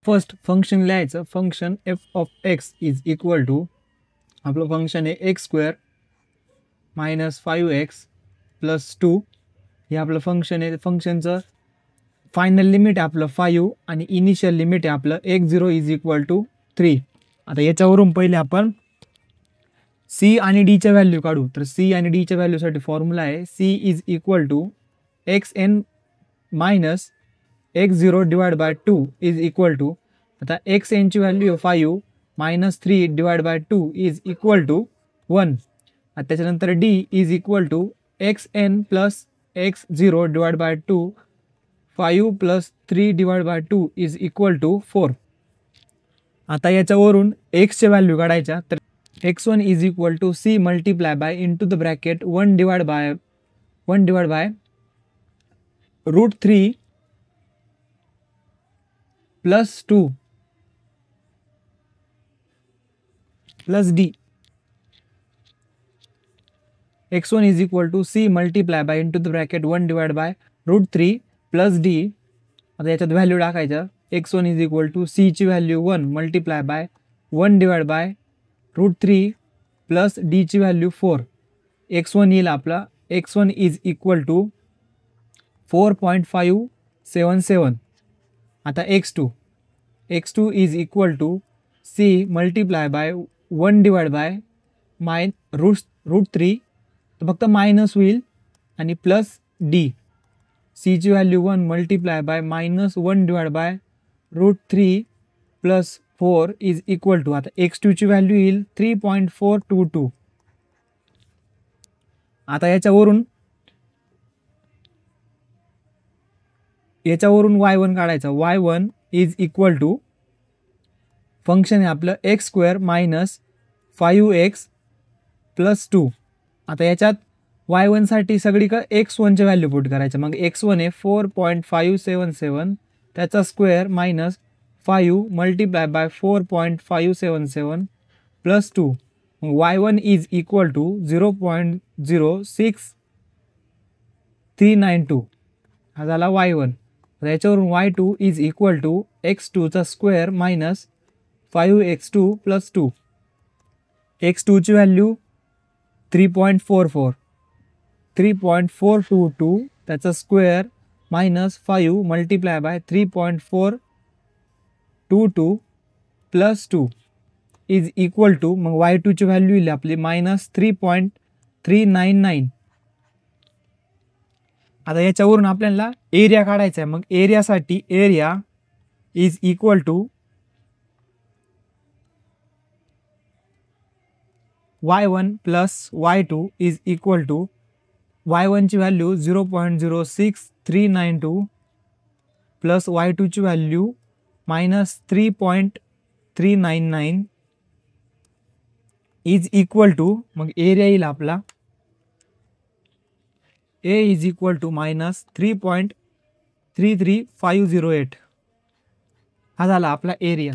First function लिहायचं. Function f of x is equal to आपलं function आहे x square minus 5x plus 2. हे आपलं फंक्शन आहे. फंक्शनचं फायनल लिमिट आहे आपलं 5 आणि इनिशियल लिमिट आहे आपलं x0 इज इक्वल टू 3. आता याच्यावरून पहिले आपण सी आणि डीच्या व्हॅल्यू काढू. तर सी आणि डीच्या व्हॅल्यूसाठी फॉर्म्युला आहे C is equal to xn minus x0 divide by 2 is equal to. आता xn ची value 5 minus 3 divide by 2 is equal to 1. आता त्याच्यानंतर D is equal to xn plus x0 divide by 2 5 plus 3 divide by 2 is equal to 4. आता याच्यावरून एक्सच्या value काढायच्या. तर x1 is equal to C multiply by into the bracket 1 divide by root 3 plus 2 plus D. x1 is equal to C multiply by into the bracket 1 divide by root 3 plus D. आता याच्यात value टाकायच्या. x1 is equal to C ची value 1 multiply by 1 divide by root 3 plus D ची value 4. x1 येईल आपला x1 is equal to 4.577. आता x2 is equal to C multiply by 1 divide by root 3. तर फक्त मायनस होईल आणि प्लस डी. सी ची value 1 multiply by minus 1 divide by root 3 plus 4 is equal to. आता x2 ची व्हॅल्यू येईल 3.422. आता याच्यावरून y1 काढायचा. y1 is equal to function आहे आपलं x square minus 5x plus 2. आता याच्यात y1 साठी सगळीकडे x1 ची व्हॅल्यू पुट करायचं. मग x1 आहे 4.577 त्याचा square minus 5 multiply bye 4.577 plus 2. मग y1 इज इक्वल टू 0.06392. हा झाला y1. याच्यावरून y2 is equal to x2 चा square minus 5x2 plus 2. x2 ची व्हॅल्यू 3.422 त्याचा square minus 5 multiply by 3.422 plus 2 is equal to. मग y2 ची व्हॅल्यू येईल आपली मायनस 3.399. आता याच्यावरून आपल्याला एरिया काढायचा आहे. मग एरियासाठी area is equal to y1 plus y2 is equal to y1 ची व्हॅल्यू 0.06392 प्लस y2 ची value minus 3.399 is equal to. मग एरिया येईल आपला a is equal to minus 3.33508. हा झाला आपला एरिया.